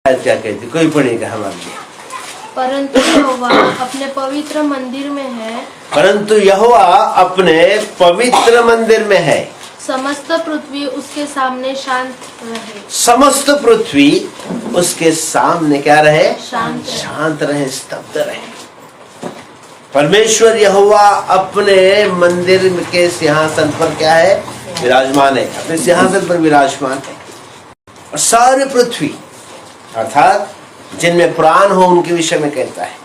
क्या कहती, कोई पढ़ेगा हमारे लिए। परंतु यहोवा अपने पवित्र मंदिर में है, परंतु यहोवा अपने पवित्र मंदिर में है, समस्त पृथ्वी उसके सामने शांत रहे। समस्त पृथ्वी उसके सामने क्या रहे? शांत रहे, स्तब्ध रहे। परमेश्वर यहोवा अपने मंदिर के सिंहासन पर क्या है? विराजमान है, अपने सिंहासन पर विराजमान है। और सारी पृथ्वी अर्थात जिनमें प्राण हो उनके विषय में कहता है,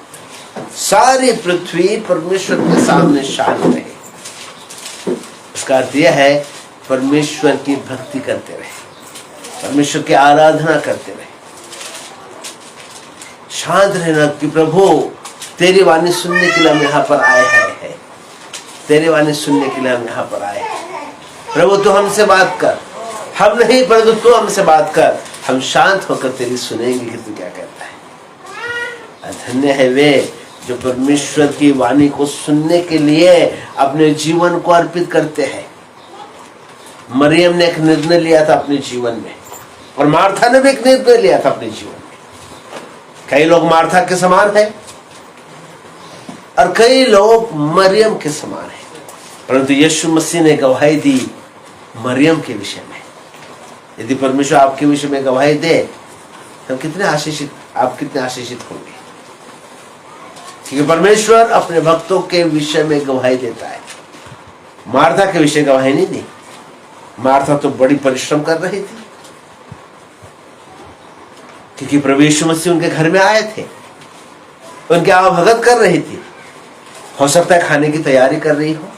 सारी पृथ्वी परमेश्वर के सामने शांत रहे। इसका अर्थ यह है परमेश्वर की भक्ति करते रहे, परमेश्वर की आराधना करते रहे, शांत रहना कि प्रभु तेरी वाणी सुनने के लिए हम यहाँ पर आए हैं, तेरी वाणी सुनने के लिए हम यहाँ पर आए हैं। प्रभु तू हमसे बात कर, हम नहीं परंतु तू हमसे बात कर, हम शांत होकर तेरी सुनेंगे कि तू क्या कहता है। धन्य है वे जो परमेश्वर की वाणी को सुनने के लिए अपने जीवन को अर्पित करते हैं। मरियम ने एक निर्णय लिया था अपने जीवन में, और मार्था ने भी एक निर्णय लिया था अपने जीवन में। कई लोग मार्था के समान हैं और कई लोग मरियम के समान हैं, परंतु यीशु मसीह ने गवाही दी मरियम के विषय में। यदि परमेश्वर आपके विषय में गवाही दे तो कितने आशीषित, आप कितने आशीषित होंगे। क्योंकि परमेश्वर अपने भक्तों के विषय में गवाही देता है। मार्था के विषय गवाही नहीं दी। मार्था तो बड़ी परिश्रम कर रही थी, क्योंकि प्रभु यीशु मसीह उनके घर में आए थे, उनके आवभगत कर रही थी। हो सकता है खाने की तैयारी कर रही हो,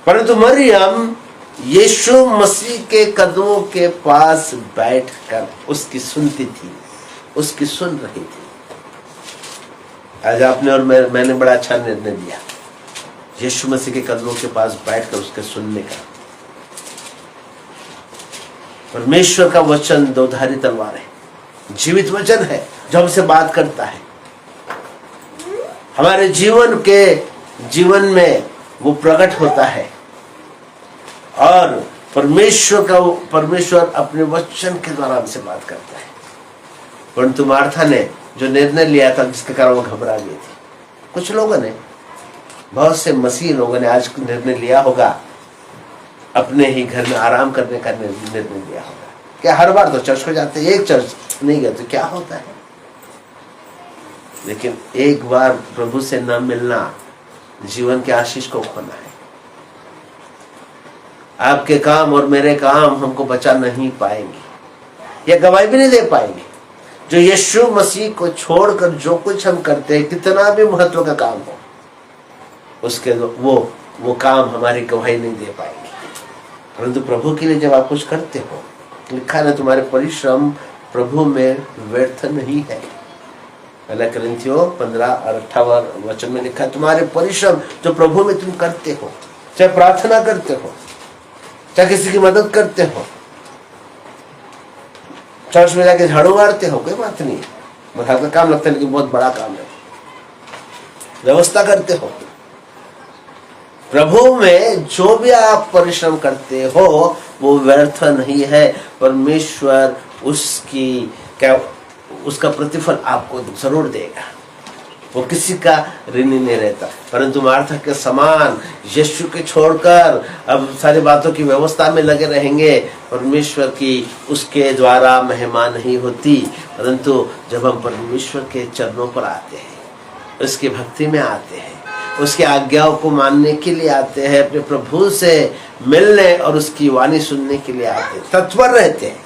परंतु मरियम यीशु मसीह के कदमों के पास बैठकर उसकी सुनती थी, उसकी सुन रही थी। आज आपने और मैंने बड़ा अच्छा निर्णय लिया, यीशु मसीह के कदमों के पास बैठकर उसके सुनने का। परमेश्वर का वचन दोधारी तलवार है, जीवित वचन है जो हमसे बात करता है। हमारे जीवन में वो प्रकट होता है, और परमेश्वर अपने वचन के द्वारा हमसे बात करता है। परंतु मार्था ने जो निर्णय लिया था जिसके कारण वो घबरा गई थी। कुछ लोगों ने, बहुत से मसीह लोगों ने आज निर्णय लिया होगा अपने ही घर में आराम करने का निर्णय लिया होगा। क्या हर बार तो चर्च को जाते, एक चर्च नहीं गए तो क्या होता है। लेकिन एक बार प्रभु से न मिलना जीवन के आशीष को खोना है। आपके काम और मेरे काम हमको बचा नहीं पाएंगे, या गवाही भी नहीं दे पाएंगे। जो यीशु मसीह को छोड़कर जो कुछ हम करते हैं, कितना भी महत्व का काम हो, उसके वो काम हमारी गवाही नहीं दे पाएंगे। परंतु प्रभु के लिए जब आप कुछ करते हो, लिखा है तुम्हारे परिश्रम प्रभु में व्यर्थ नहीं है। पहला कोरिन्थियों 15 और 18 वचन में लिखा है तुम्हारे परिश्रम जो प्रभु में तुम करते हो, चाहे प्रार्थना करते हो, चाहे किसी की मदद करते हो, चर्च में जाके झाड़ू मारते हो, कोई बात नहीं, मजाक का काम लगता है लेकिन बहुत बड़ा काम है। व्यवस्था करते हो, प्रभु में जो भी आप परिश्रम करते हो वो व्यर्थ नहीं है। परमेश्वर उसका प्रतिफल आपको जरूर देगा, वो किसी का ऋणी नहीं रहता। परंतु मार्था के समान यीशु के छोड़कर अब सारी बातों की व्यवस्था में लगे रहेंगे, परमेश्वर की उसके द्वारा महिमा नहीं होती। परंतु जब हम परमेश्वर के चरणों पर आते हैं, उसकी भक्ति में आते हैं, उसकी आज्ञाओं को मानने के लिए आते हैं, अपने प्रभु से मिलने और उसकी वाणी सुनने के लिए आते हैं, तत्पर रहते हैं।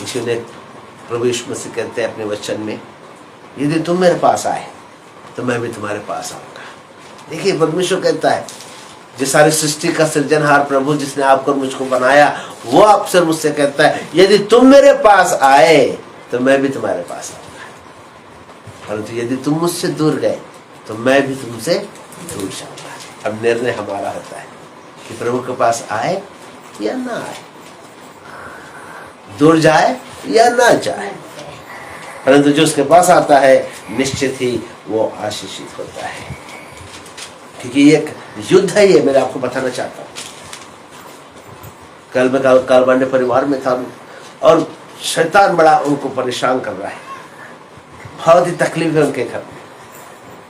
इसलिए प्रभु यीशु मसीह कहते हैं अपने वचन में, यदि तुम मेरे पास आए तो मैं भी तुम्हारे पास आऊंगा। देखिए परमेश्वर कहता है, जिस सारी सृष्टि का सृजनहार प्रभु जिसने आपको और मुझको बनाया, वो आपसे मुझसे कहता है यदि तुम मेरे पास आए तो मैं भी तुम्हारे पास आऊंगा। परंतु यदि तुम मुझसे दूर गए तो मैं भी तुमसे दूर जाऊंगा। अब निर्णय हमारा होता है कि प्रभु के पास आए या ना आए, दूर जाए या ना जाए। परंतु जो उसके पास आता है निश्चित ही वो आशीषित होता है, क्योंकि एक युद्ध है ये। मैं आपको बताना चाहता हूँ, कल मैं कालबांडे परिवार में था और शैतान बड़ा उनको परेशान कर रहा है, बहुत ही तकलीफ है उनके घर में,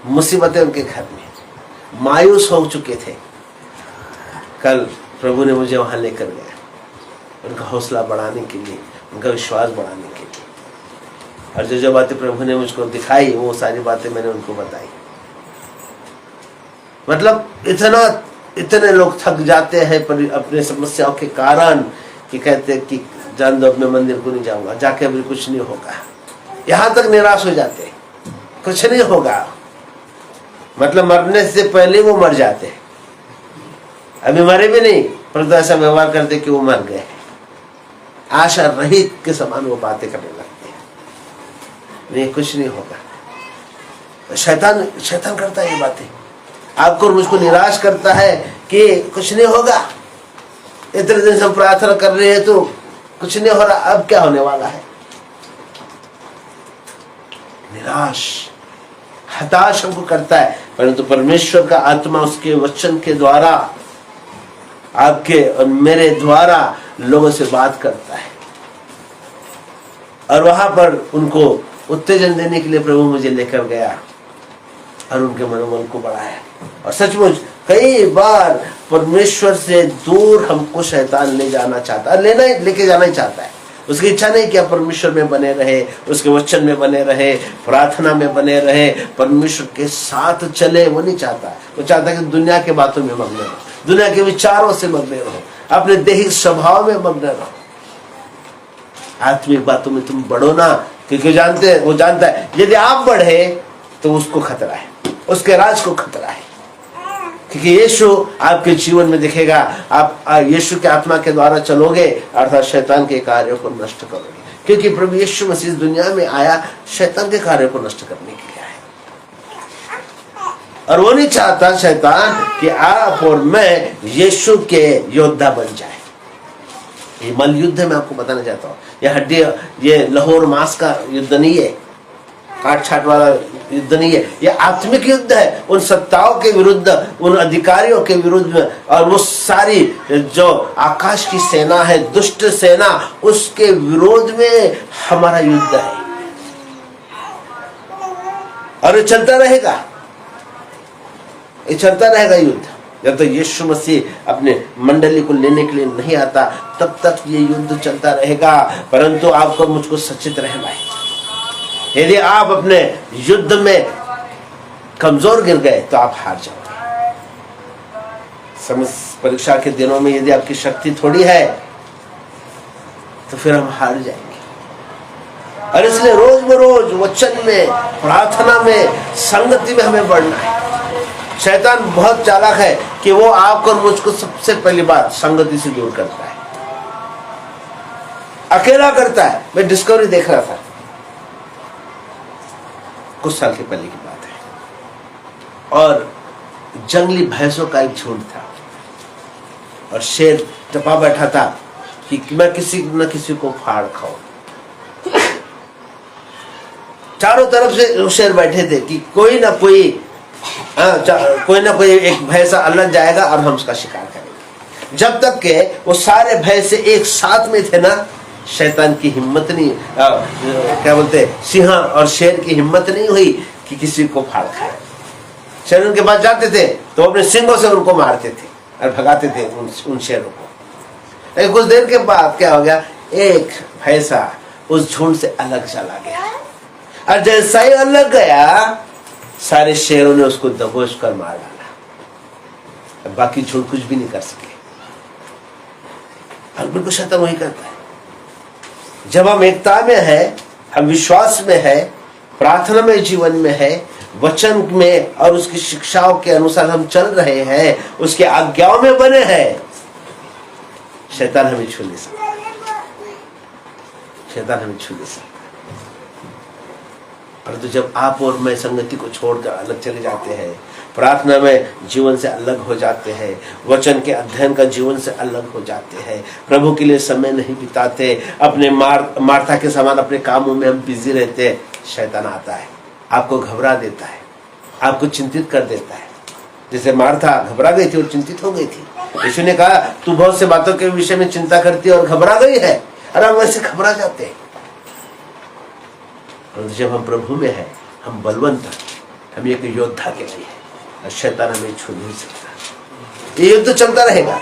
मुसीबतें उनके घर में, मायूस हो चुके थे। कल प्रभु ने मुझे वहां लेकर गया, उनका हौसला बढ़ाने के लिए, उनका विश्वास बढ़ाने के लिए, और जो जो बातें प्रभु ने मुझको दिखाई वो सारी बातें मैंने उनको बताई। मतलब इतने लोग थक जाते हैं पर अपने समस्याओं के कारण कि कहते हैं कि जान दो, मैं मंदिर को नहीं जाऊंगा, जाके अभी कुछ नहीं होगा, यहां तक निराश हो जाते हैं, कुछ नहीं होगा। मतलब मरने से पहले वो मर जाते हैं, अभी मरे भी नहीं परंतु ऐसा व्यवहार करते कि वो मर गए, आशा रहित के समान वो बातें करने लगते हैं, नहीं कुछ नहीं होगा। शैतान करता है ये बातें, आपको और मुझको निराश करता है कि कुछ नहीं होगा, इतने दिन से हम प्रार्थना कर रहे हैं तो कुछ नहीं हो रहा, अब क्या होने वाला है। निराश हताश हमको करता है, परंतु परमेश्वर का आत्मा उसके वचन के द्वारा आपके और मेरे द्वारा लोगों से बात करता है, और वहां पर उनको उत्तेजन देने के लिए प्रभु मुझे लेकर गया और उनके मनोबल को बढ़ाया। और सचमुच कई बार परमेश्वर से दूर हमको शैतान ले जाना चाहता है, लेके जाना ही चाहता है। उसकी इच्छा नहीं कि आप परमेश्वर में बने रहे, उसके वचन में बने रहे, प्रार्थना में बने रहे, परमेश्वर के साथ चले, वो नहीं चाहता। वो चाहता है कि दुनिया के बातों में मग्न रहो, दुनिया के विचारों से मग्न रहो, अपने दैहिक स्वभाव में मग्न रहो। आत्मिक बातों में तुम बढ़ो ना, क्योंकि वो जानता है यदि आप बढ़े तो उसको खतरा है, उसके राज को खतरा है। क्योंकि यीशु आपके जीवन में दिखेगा, आप यीशु के आत्मा के द्वारा चलोगे अर्थात शैतान के कार्यों को नष्ट करोगे, क्योंकि प्रभु यीशु मसीह दुनिया में आया शैतान के कार्यों को नष्ट करने के लिए आया। और वो नहीं चाहता शैतान कि आप और मैं यीशु के योद्धा बन जाए। ये मल युद्ध में आपको बताना चाहता हूँ, ये हड्डी, ये लहू मांस का युद्ध नहीं है, काट छाट वाला युद्ध नहीं है, यह आत्मिक युद्ध है। उन सत्ताओं के विरुद्ध, उन अधिकारियों के विरुद्ध में, और वो सारी जो आकाश की सेना है, दुष्ट सेना, उसके विरोध में हमारा युद्ध है, और ये चलता रहेगा, ये चलता रहेगा युद्ध। जब तक यीशु मसीह अपने मंडली को लेने के लिए नहीं आता तब तक ये युद्ध चलता रहेगा। परंतु आपको मुझको सचेत रहना है, यदि आप अपने युद्ध में कमजोर गिर गए तो आप हार जाओगे। परीक्षा के दिनों में यदि आपकी शक्ति थोड़ी है तो फिर हम हार जाएंगे। और इसलिए रोज बरोज वचन में, प्रार्थना में, संगति में हमें बढ़ना है। शैतान बहुत चालाक है कि वो आपको और मुझको सबसे पहली बात संगति से दूर करता है, अकेला करता है। मैं डिस्कवरी देख रहा था, कुछ साल के पहले की बात है, और जंगली भैंसों का एक झुंड था, और शेर टपा बैठा था कि मैं किसी न किसी को फाड़ खाऊं। चारों तरफ से शेर बैठे थे कि कोई ना कोई एक भैंसा अलग जाएगा और हम उसका शिकार करेंगे। जब तक के वो सारे भैंसे एक साथ में थे ना, शैतान की हिम्मत नहीं, क्या बोलते, सिंह और शेर की हिम्मत नहीं हुई कि किसी को फाड़ खाए। शेर उनके पास जाते थे तो अपने सिंगों से उनको मारते थे और भगाते थे उन शेरों को। लेकिन कुछ देर के बाद क्या हो गया, एक भैंसा उस झुंड से अलग चला गया, और जैसा ही अलग गया सारे शेरों ने उसको दबोच कर मार डाला। बाकी झुंड कुछ भी नहीं कर सके। और बिल्कुल शैतान वही करता है। जब हम एकता में है, हम विश्वास में है, प्रार्थना में, जीवन में है, वचन में और उसकी शिक्षाओं के अनुसार हम चल रहे हैं, उसके आज्ञाओं में बने हैं, शैतान हमें छू नहीं सकता। शैतान हमें छू नहीं सकता। परंतु जब आप और मैं संगति को छोड़कर अलग चले जाते हैं, प्रार्थना में जीवन से अलग हो जाते हैं, वचन के अध्ययन का जीवन से अलग हो जाते हैं, प्रभु के लिए समय नहीं बिताते, अपने मार्था के समान अपने कामों में हम बिजी रहते हैं, शैतान आता है, आपको घबरा देता है, आपको चिंतित कर देता है। जैसे मार्था घबरा गई थी और चिंतित हो गई थी। यीशु ने कहा, तू बहुत से बातों के विषय में चिंता करती है और घबरा गई है। और हम वैसे घबरा जाते हैं। और जब हम प्रभु में हैं, हम बलवंत हैं, हम एक योद्धा के लिए हैं और शैतान हमें छू नहीं सकता। ये युद्ध चलता रहेगा,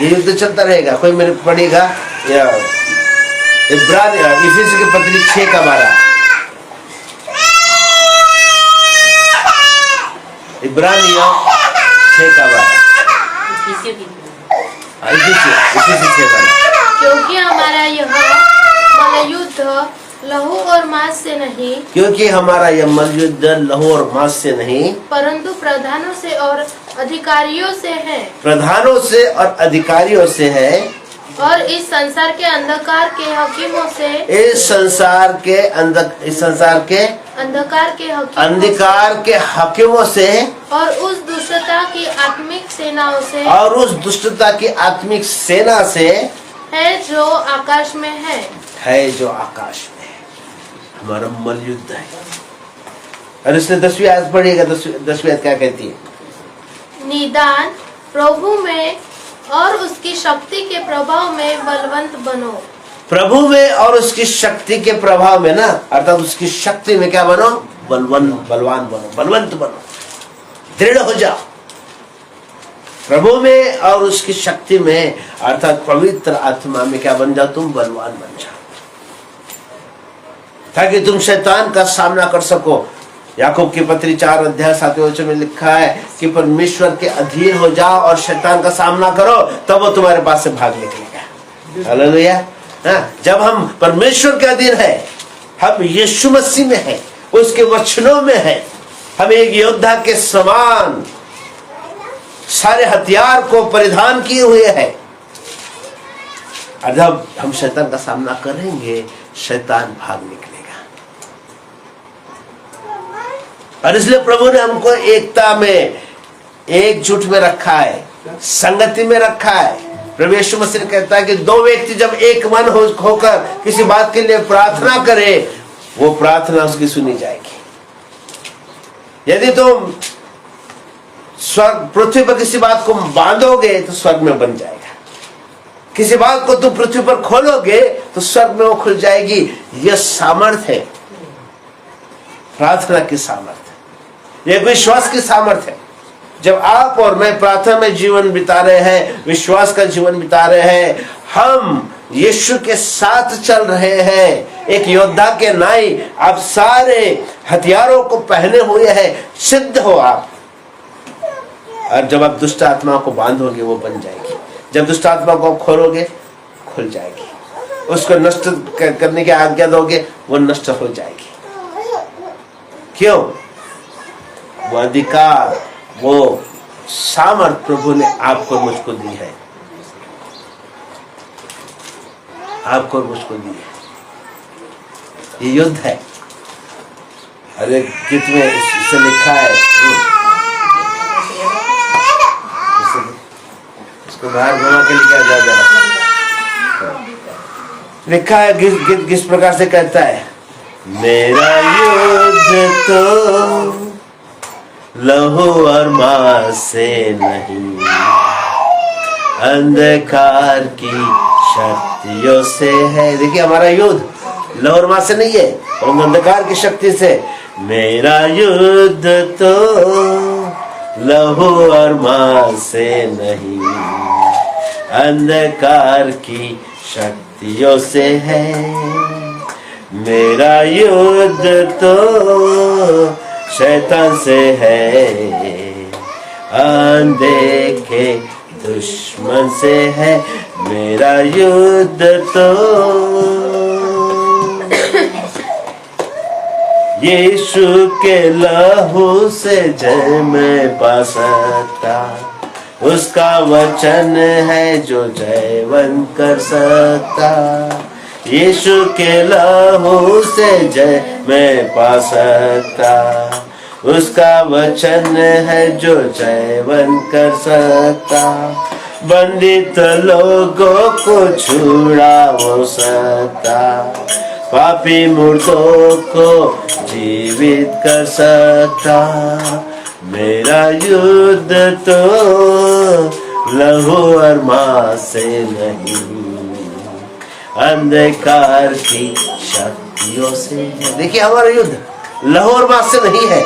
ये युद्ध चलता रहेगा। कोई मेरे पढ़ेगा या इफिसी की पत्री 6 का 12, इब्रानियों 6 का 12, इफिसी 6 12। क्योंकि हमारा यह मल्लयुद्ध लहू और मांस से नहीं, क्योंकि हमारा यह मल्लयुद्ध लहू और मांस से नहीं, परंतु प्रधानों से और अधिकारियों से है। प्रधानों से और अधिकारियों से है, और इस संसार के अंधकार के हकीमों से, इस संसार के अंधकार के हकीमों से, और उस दुष्टता की आत्मिक सेनाओं से, और उस दुष्टता की आत्मिक सेना से है जो आकाश में है जो आकाश में है। हमारा मल्लयुद्ध है। और इसने 10वीं आयत पढ़िएगा। 10वीं आयत क्या कहती है? निदान प्रभु में और उसकी शक्ति के प्रभाव में बलवंत बनो। प्रभु में और उसकी शक्ति के प्रभाव में ना, अर्थात उसकी शक्ति में क्या बनो? बलवान बनो, बलवंत बनो, दृढ़ हो जाओ। प्रभु में और उसकी शक्ति में अर्थात पवित्र आत्मा में क्या बन जाओ? तुम बलवान बन जाओ, ताकि तुम शैतान का सामना कर सको। याकूब की पत्री 4 अध्याय 7वें वचन में लिखा है कि परमेश्वर के अधीन हो जाओ और शैतान का सामना करो, तब वो तुम्हारे पास से भाग निकलेगा। हालेलुया। जब हम परमेश्वर के अधीन है, हम यीशु मसीह में है, उसके वचनों में है, हम एक योद्धा के समान सारे हथियार को परिधान किए हुए हैं। और जब हम शैतान का सामना करेंगे, शैतान भाग निकलेगा। और इसलिए प्रभु ने हमको एकता में, एकजुट में रखा है, संगति में रखा है। प्रभु यीशु मसीह कहता है कि 2 व्यक्ति जब एक मन होकर किसी बात के लिए प्रार्थना करे, वो प्रार्थना उसकी सुनी जाएगी। यदि तुम स्वर्ग पृथ्वी पर किसी बात को बांधोगे तो स्वर्ग में बन जाएगा। किसी बात को तुम पृथ्वी पर खोलोगे तो स्वर्ग में वो खुल जाएगी। यह सामर्थ्य है, प्रार्थना की सामर्थ्य, यह विश्वास की सामर्थ्य है। जब आप और मैं प्रार्थना में जीवन बिता रहे हैं, विश्वास का जीवन बिता रहे हैं, हम यीशु के साथ चल रहे हैं, एक योद्धा के नाई आप सारे हथियारों को पहने हुए हैं, सिद्ध हो आप। और जब आप दुष्ट आत्मा को बांधोगे, वो बन जाएगी। जब दुष्ट आत्मा को आप खोलोगे, खुल जाएगी। उसको नष्ट करने की आज्ञा दोगे, वो नष्ट हो जाएगी। क्यों? वो अधिकार, वो सामर्थ प्रभु ने आपको मुझको दी है, आपको मुझको दी है। ये युद्ध है। अरे गीत में इसे लिखा है, इसको बाहर घुमा के लिखा जा जरा। लिखा है गीत किस प्रकार से कहता है? मेरा युद्ध तो लहू और मांस से नहीं, अंधकार की शक्तियों से है। देखिए, हमारा युद्ध लहू और मांस से नहीं है, और अंधकार की शक्ति से। मेरा युद्ध तो लहू और मांस से नहीं, अंधकार की शक्तियों से है। मेरा युद्ध तो शैतान से है, अनदेखे दुश्मन से है। मेरा युद्ध तो यीशु के लहू से जय मैं पा सकता, उसका वचन है जो जयवन कर सकता। यीशु के लहू से जय मैं पा सकता, उसका वचन है जो जयवन कर सकता। बंदित लोगों को छुड़ा हो सकता, पापी मुर्दों को जीवित कर सकता। मेरा युद्ध तो लहू और मांस से नहीं, अंधकार की शक्तियों से है। देखिए हमारा युद्ध लहू और मांस से नहीं है,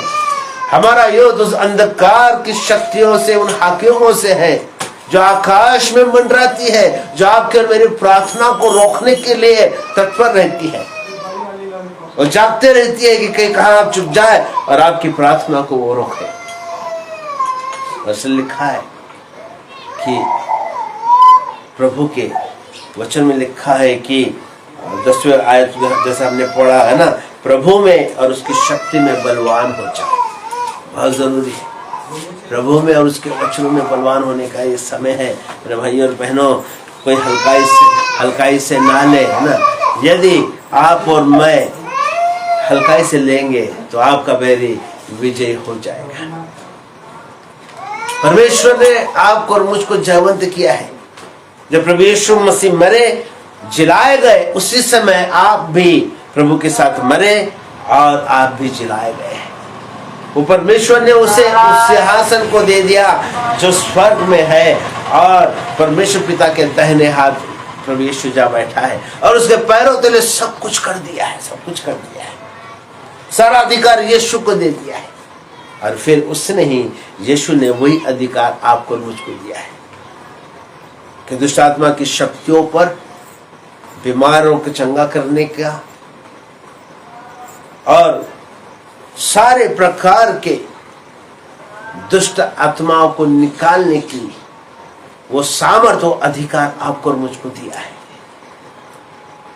हमारा युद्ध उस अंधकार की शक्तियों से, उन हाकिमों से है जो आकाश में मंडराती है, जो आपके और मेरी प्रार्थना को रोकने के लिए तत्पर रहती है और जागते रहती है कि कहीं कहां आप चुप जाए और आपकी प्रार्थना को वो रोके। ऐसा लिखा है कि प्रभु के वचन में लिखा है कि 10वें आयत जैसे हमने पढ़ा है ना, प्रभु में और उसकी शक्ति में बलवान हो जाए। बहुत जरूरी है प्रभु में और उसके वचनों में बलवान होने का ये समय है मेरे भाइयों और बहनों। कोई हल्काई से ना ले, है ना। यदि आप और मैं हल्काई से लेंगे तो आपका बैरी विजय हो जाएगा। परमेश्वर ने आपको और मुझको जयवंत किया है। जब प्रभु यीशु मसीह मरे, जिलाए गए, उसी समय आप भी प्रभु के साथ मरे और आप भी जिलाए गए। वो परमेश्वर ने उसे उस सिंहासन को दे दिया जो स्वर्ग में है, और परमेश्वर पिता के दाहिने हाथ प्रभु यीशु जा बैठा है और उसके पैरों तले सब कुछ कर दिया है, सब कुछ कर दिया है। सारा अधिकार यीशु को दे दिया है। और फिर उसने ही, यीशु ने वही अधिकार आपको और मुझको दिया है कि दुष्ट आत्मा की शक्तियों पर, बीमारों को चंगा करने का और सारे प्रकार के दुष्ट आत्माओं को निकालने की वो सामर्थ्य, वो अधिकार आपको और मुझको दिया है।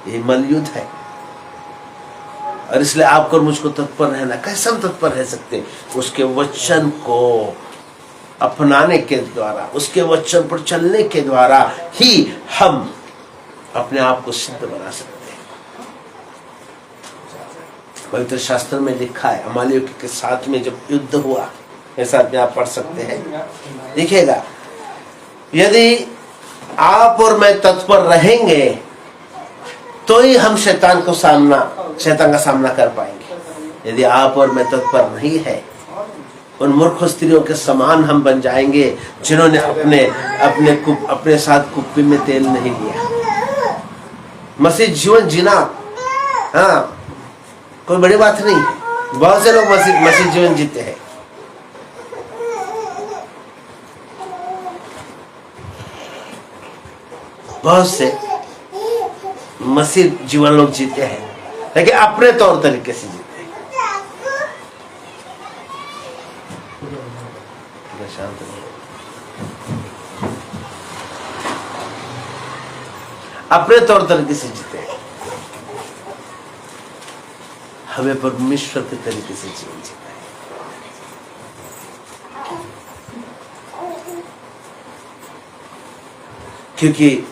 ये मलयुद्ध है और इसलिए आपको और मुझको तत्पर रहना। कैसे हम तत्पर रह सकते? उसके वचन को अपनाने के द्वारा, उसके वचन पर चलने के द्वारा ही हम अपने आप को सिद्ध बना सकते हैं। पवित्र शास्त्र में लिखा है, अमालेकियों के साथ में जब युद्ध हुआ, ऐसा आप पढ़ सकते हैं, देखिएगा, यदि आप और मैं तत्पर रहेंगे तो ही हम शैतान का सामना कर पाएंगे। यदि आप और मैं तत्पर नहीं है, उन मूर्ख स्त्रियों के समान हम बन जाएंगे जिन्होंने अपने साथ कुप्पी में तेल नहीं लिया। मसीह जीवन जीना, हाँ, कोई बड़ी बात नहीं है। बहुत से लोग मसीह जीवन जीते हैं। बहुत से मसीह जीवन लोग जीते हैं, लेकिन अपने तौर तरीके से जीते हैं। शांत रहिए। अपने तौर तरीके से जीते हैं। हमें परमेश्वर के तरीके से जीवन जीना है। क्योंकि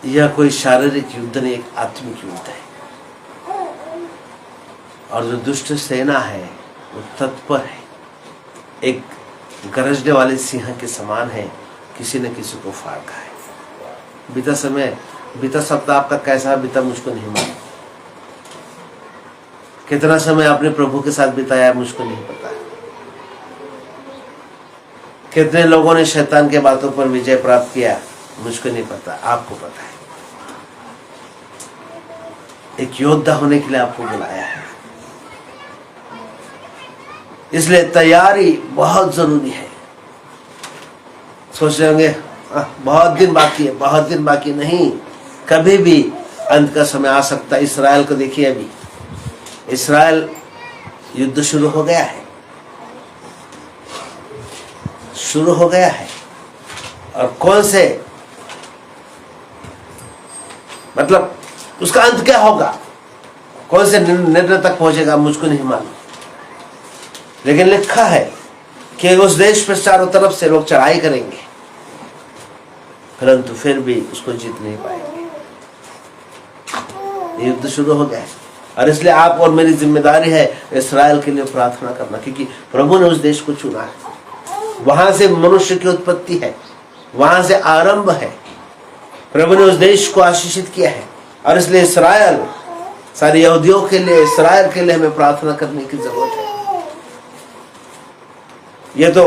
यह कोई शारीरिक युद्ध नहीं, एक आत्मिक युद्ध है। और जो दुष्ट सेना है वो तत्पर है, एक गरजने वाले सिंह के समान है, किसी न किसी को फाड़ का है। बीता सप्ताह आपका कैसा बीता मुझको नहीं मालूम। कितना समय आपने प्रभु के साथ बिताया मुझको नहीं पता। कितने लोगों ने शैतान के बातों पर विजय प्राप्त किया मुझको नहीं पता, आपको पता है। एक योद्धा होने के लिए आपको बुलाया है, इसलिए तैयारी बहुत जरूरी है। सोच रहे होंगे बहुत दिन बाकी है, बहुत दिन बाकी नहीं, कभी भी अंत का समय आ सकता है। इस्राएल को देखिए, अभी इस्राएल युद्ध शुरू हो गया है, शुरू हो गया है। और कौन से, मतलब उसका अंत क्या होगा, कौन से निर्णय तक पहुंचेगा मुझको नहीं मालूम। लेकिन लिखा है कि उस देश पर चारों तरफ से लोग चढ़ाई करेंगे, परंतु फिर भी उसको जीत नहीं पाएंगे। युद्ध शुरू हो गया है और इसलिए आप और मेरी जिम्मेदारी है इस्राएल के लिए प्रार्थना करना, क्योंकि प्रभु ने उस देश को चुना है। वहां से मनुष्य की उत्पत्ति है, वहां से आरंभ है। प्रभु ने उस देश को आशीषित किया है और इसलिए इस्राएल, सारे यहूदियों के लिए, इस्राएल के लिए हमें प्रार्थना करने की जरूरत है। ये तो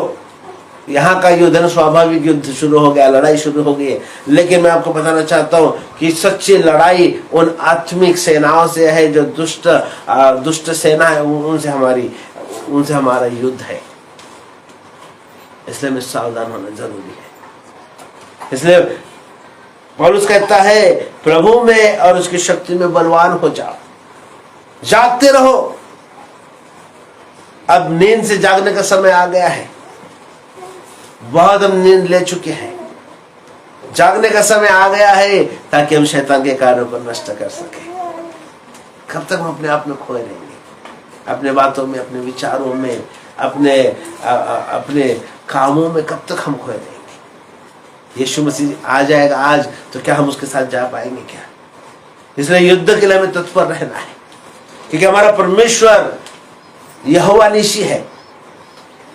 यहाँ का युद्ध स्वाभाविक युद्ध शुरू हो गया, लड़ाई शुरू हो गई है। लेकिन मैं आपको बताना चाहता हूँ कि सच्ची लड़ाई उन आत्मिक सेनाओं से है जो दुष्ट सेना है, उनसे हमारा युद्ध है। इसलिए हमें सावधान होना जरूरी है। इसलिए पौलुस कहता है प्रभु में और उसकी शक्ति में बलवान हो जाओ, जागते रहो। अब नींद से जागने का समय आ गया है। बहुत हम नींद ले चुके हैं, जागने का समय आ गया है ताकि हम शैतान के कार्यों को नष्ट कर सके। कब तक हम अपने आप में खोए रहेंगे, अपने बातों में, अपने विचारों में, अपने कामों में कब तक हम खोए रहेंगे? यीशु मसीह आ जाएगा आज तो क्या हम उसके साथ जा पाएंगे क्या? इसलिए युद्ध के लिए हमें तत्पर रहना है, क्योंकि हमारा परमेश्वर यहोवा निशी है।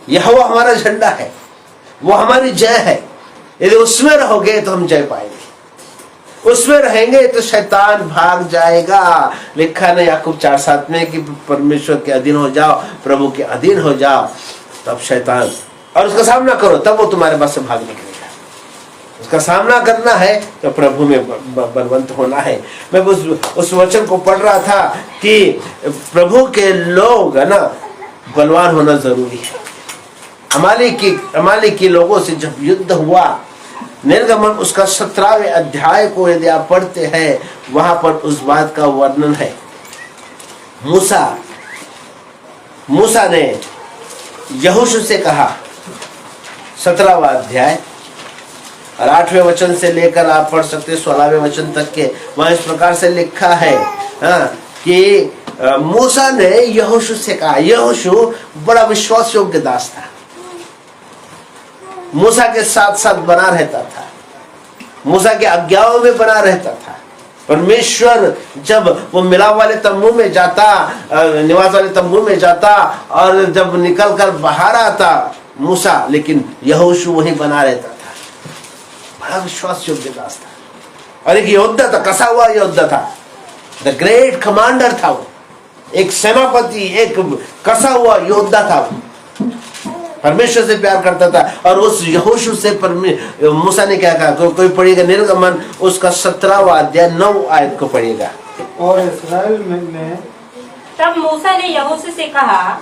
यहोवा हमारा झंडा है, वो हमारी जय है। यदि उसमें रहोगे तो हम जय पाएंगे, उसमें रहेंगे तो शैतान भाग जाएगा। लिखा है याकूब 4:7 में कि परमेश्वर के अधीन हो जाओ, प्रभु के अधीन हो जाओ, तब शैतान और उसका सामना करो, तब वो तुम्हारे पास से भाग निकलेगा। उसका सामना करना है तो प्रभु में बलवंत होना है। मैं उस वचन को पढ़ रहा था कि प्रभु के लोग है ना, बलवान होना जरूरी है। अमालेकी लोगों से जब युद्ध हुआ, निर्गमन उसका 17वें अध्याय को यदि आप पढ़ते हैं, वहां पर उस बात का वर्णन है। मूसा ने यहोशू से कहा, 17वां अध्याय और 8वें वचन से लेकर आप पढ़ सकते 16वें वचन तक के, वहां इस प्रकार से लिखा है कि मूसा ने यहोशू से कहा। यहोशू बड़ा विश्वास योग्य दास था, मूसा के साथ साथ बना रहता था, मूसा के आज्ञाओं में बना रहता था। परमेश्वर जब वो मिलाप वाले तंबू में जाता, निवास वाले तंबू में जाता, और जब निकल कर बाहर आता मूसा, लेकिन यहोशू वहीं बना रहता था। बड़ा विश्वास योग्य दास था और एक योद्धा था, कसा हुआ योद्धा था। द ग्रेट कमांडर था वो, एक सेनापति, एक कसा हुआ योद्धा था। परमेश्वर से प्यार करता था। और उस यहोशू से मूसा ने क्या कहा? कोई पढ़िएगा निर्गमन उसका 17वां अध्याय 9 आयत को पढ़िएगा। और इस्राएल में तब मूसा ने यहोशू से कहा,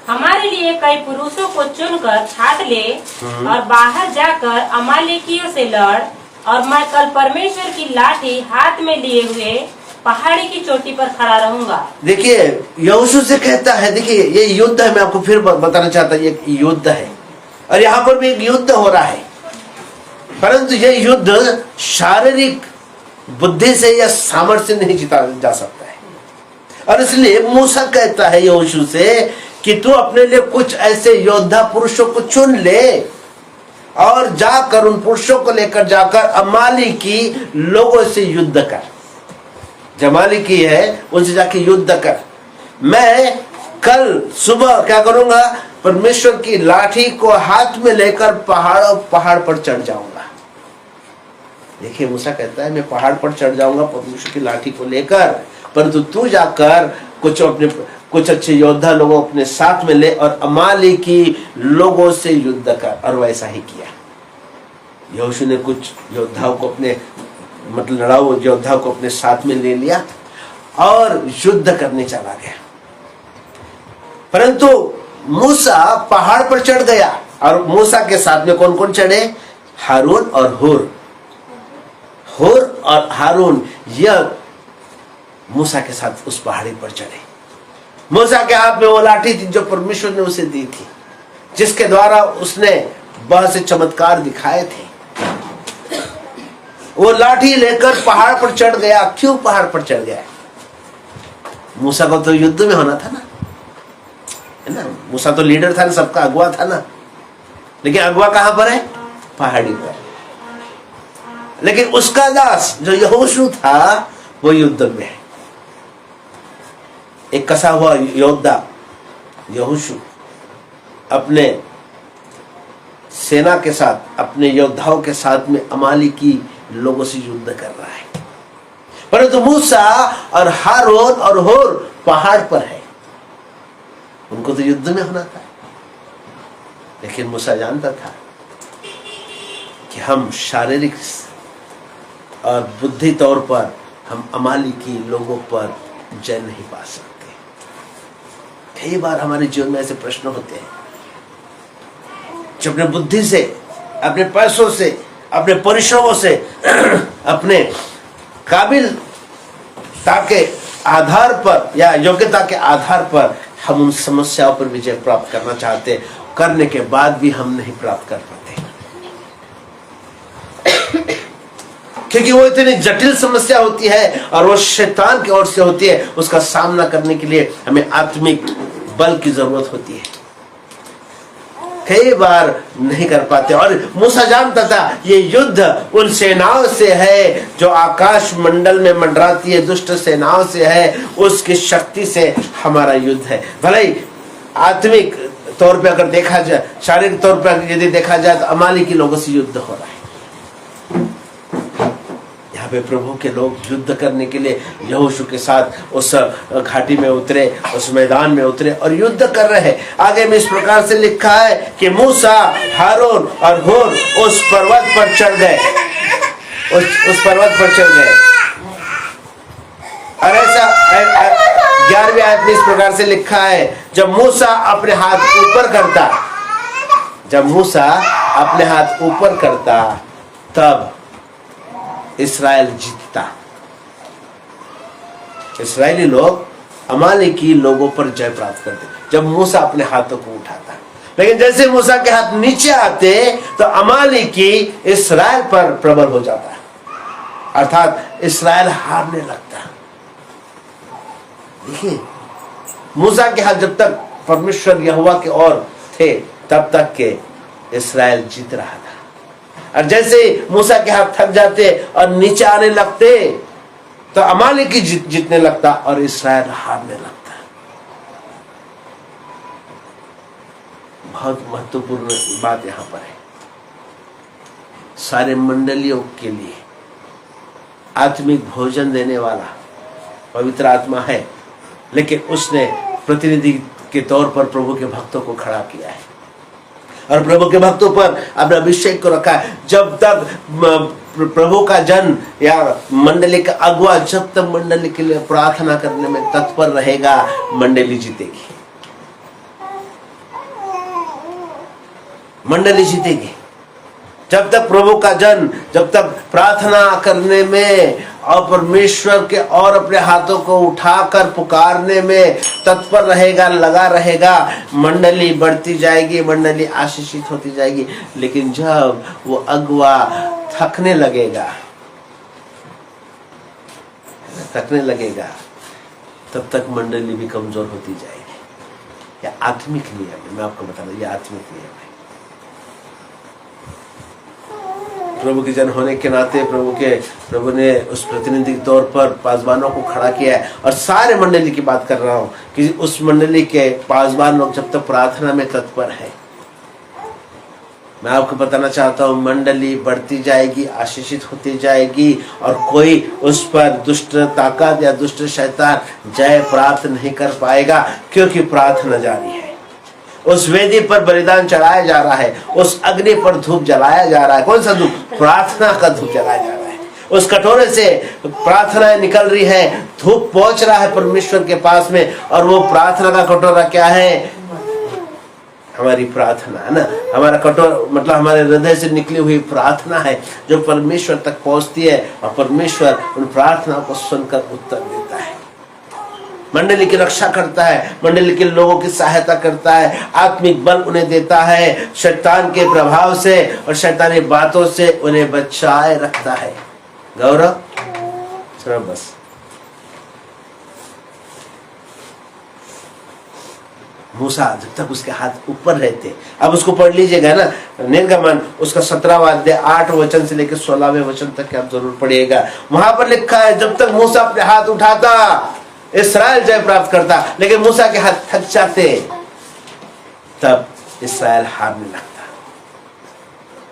हमारे लिए कई पुरुषों को चुनकर छाट ले और बाहर जाकर अमालेकियों से लड़, और मैं कल परमेश्वर की लाठी हाथ में लिए हुए पहाड़ी की चोटी पर खड़ा रहूंगा। देखिए यहोशू से कहता है, देखिए ये युद्ध है, मैं आपको फिर बताना चाहता हूँ, ये युद्ध है और यहाँ पर भी एक युद्ध हो रहा है, परंतु ये युद्ध शारीरिक बुद्धि से या सामर्थ्य से नहीं जीता जा सकता है। और इसलिए मूसा कहता है यहोशू से कि तू अपने लिए कुछ ऐसे योद्धा पुरुषों को चुन ले और जाकर उन पुरुषों को लेकर जाकर अमालेकी लोगों से युद्ध कर। अमालेकी है उनसे जाके युद्ध कर। मैं कल सुबह क्या करूंगा? परमेश्वर की लाठी को हाथ में लेकर पहाड़ पर चढ़ जाऊंगा। देखिए मूसा कहता है मैं पहाड़ पर चढ़ जाऊंगा परमेश्वर की लाठी को लेकर, परंतु तू जाकर कुछ अच्छे योद्धा लोगों अपने साथ में ले और अमालेकी लोगों से युद्ध कर। और वैसा ही किया। यहोशू ने कुछ योद्धाओं को लड़ाऊ योद्धा को अपने साथ में ले लिया और युद्ध करने चला गया। परंतु मूसा पहाड़ पर चढ़ गया और मूसा के साथ में कौन कौन चढ़े? हारून और हुर और हारून, यह मूसा के साथ उस पहाड़ी पर चढ़े। मूसा के हाथ में वो लाठी थी जो परमेश्वर ने उसे दी थी, जिसके द्वारा उसने बहुत से चमत्कार दिखाए थे। वो लाठी लेकर पहाड़ पर चढ़ गया। क्यों पहाड़ पर चढ़ गया? मूसा को तो युद्ध में होना था ना, है ना? मूसा तो लीडर था ना, सबका अगुआ था ना, लेकिन अगुआ कहां पर है? पहाड़ी पर। लेकिन उसका दास जो यहोशू था वो युद्ध में है। एक कसा हुआ योद्धा यहोशू अपने सेना के साथ, अपने योद्धाओं के साथ में अमालेकी लोगों से युद्ध कर रहा है। परंतु मूसा और हारून और हुर पहाड़ पर है। उनको तो युद्ध में होना था, लेकिन मूसा जानता था कि हम शारीरिक और बुद्धि तौर पर हम अमालेकी लोगों पर जय नहीं पा सकते। कई बार हमारे जीवन में ऐसे प्रश्न होते हैं जो अपने बुद्धि से, अपने पैसों से, अपने परिश्रमों से, अपने काबिलता के आधार पर या योग्यता के आधार पर हम उन समस्याओं पर विजय प्राप्त करना चाहते, करने के बाद भी हम नहीं प्राप्त कर पाते क्योंकि वो इतनी जटिल समस्या होती है और वो शैतान की ओर से होती है। उसका सामना करने के लिए हमें आत्मिक बल की जरूरत होती है। कई बार नहीं कर पाते। और मूसा जानता था ये युद्ध उन सेनाओं से है जो आकाश मंडल में मंडराती है, दुष्ट सेनाओं से है, उसकी शक्ति से हमारा युद्ध है। भले ही आत्मिक तौर पे अगर देखा जाए, शारीरिक तौर पर यदि देखा जाए तो अमालेकी लोगों से युद्ध हो रहा है। यहाँ पे प्रभु के लोग युद्ध करने के लिए यहोशू के साथ उस घाटी में उतरे, उस मैदान में उतरे और युद्ध कर रहे हैं। आगे में इस प्रकार से लिखा है कि मूसा, हारून और हूर उस पर्वत पर चढ़ गए, उस पर्वत पर चढ़ गए। और ऐसा 11वीं आयत में इस प्रकार से लिखा है, जब मूसा अपने हाथ ऊपर करता, जब मूसा अपने हाथ ऊपर करता तब इस्राएल जीतता। इस्राएली लोग अमालेकी लोगों पर जय प्राप्त करते जब मूसा अपने हाथों को उठाता। लेकिन जैसे मूसा के हाथ नीचे आते तो अमालेकी इस्राएल पर प्रबल हो जाता, अर्थात इस्राएल हारने लगता। देखिए, मूसा के हाथ जब तक परमेश्वर यहोवा के ओर थे तब तक के इस्राएल जीत रहा था। और जैसे मूसा के हाथ थक जाते और नीचे आने लगते तो अमालेकी जीतने लगता और इस्राएल हारने लगता। बहुत महत्वपूर्ण बात यहां पर है। सारे मंडलियों के लिए आत्मिक भोजन देने वाला पवित्र आत्मा है, लेकिन उसने प्रतिनिधि के तौर पर प्रभु के भक्तों को खड़ा किया है और प्रभु के भक्तों पर अपने अभिषेक को रखा है। जब तक प्रभु का जन या मंडली का अगुआ जब तक मंडली के लिए प्रार्थना करने में तत्पर रहेगा, मंडली जीतेगी, मंडली जीतेगी। जब तक प्रभु का जन जब तक प्रार्थना करने में और परमेश्वर के और अपने हाथों को उठाकर पुकारने में तत्पर रहेगा, लगा रहेगा, मंडली बढ़ती जाएगी, मंडली आशीषित होती जाएगी। लेकिन जब वो अगुआ थकने लगेगा तब तक मंडली भी कमजोर होती जाएगी। यह आत्मिक नियम है, मैं आपको बता रहा हूं, यह आत्मिक नियम है। प्रभु के जन होने के नाते प्रभु ने उस प्रतिनिधि के तौर पर पासवानों को खड़ा किया है। और सारे मंडली की बात कर रहा हूं कि उस मंडली के पासवान लोग जब तक प्रार्थना में तत्पर है, मैं आपको बताना चाहता हूं, मंडली बढ़ती जाएगी, आशीषित होती जाएगी और कोई उस पर दुष्ट ताकत या दुष्ट शैतान जय प्राप्त नहीं कर पाएगा, क्योंकि प्रार्थना जारी है। उस वेदी पर बलिदान चढ़ाया जा रहा है, उस अग्नि पर धूप जलाया जा रहा है। कौन सा धूप? प्रार्थना का धूप जलाया जा रहा है। उस कटोरे से प्रार्थना निकल रही है, धूप पहुंच रहा है परमेश्वर के पास में। और वो प्रार्थना का कटोरा क्या है? हमारी प्रार्थना है ना, हमारा कटोरा मतलब हमारे हृदय से निकली हुई प्रार्थना है जो परमेश्वर तक पहुंचती है और परमेश्वर उन प्रार्थना को सुनकर उत्तर देता है, मंडली की रक्षा करता है, मंडली के लोगों की सहायता करता है, आत्मिक बल उन्हें देता है, शैतान के प्रभाव से और शैतानी बातों से उन्हें बचाए रखता है। गौरव सुनो बस। मूसा जब तक उसके हाथ ऊपर रहते, अब उसको पढ़ लीजिएगा ना, निर्गमन उसका 17वां अध्याय 8 वचन से लेकर 16वें वचन तक के आप जरूर पढ़िएगा। वहां पर लिखा है, जब तक मूसा अपने हाथ उठाता इस्राएल जय प्राप्त करता, लेकिन मूसा के हाथ थक जाते तब इस्राएल हारने लगता।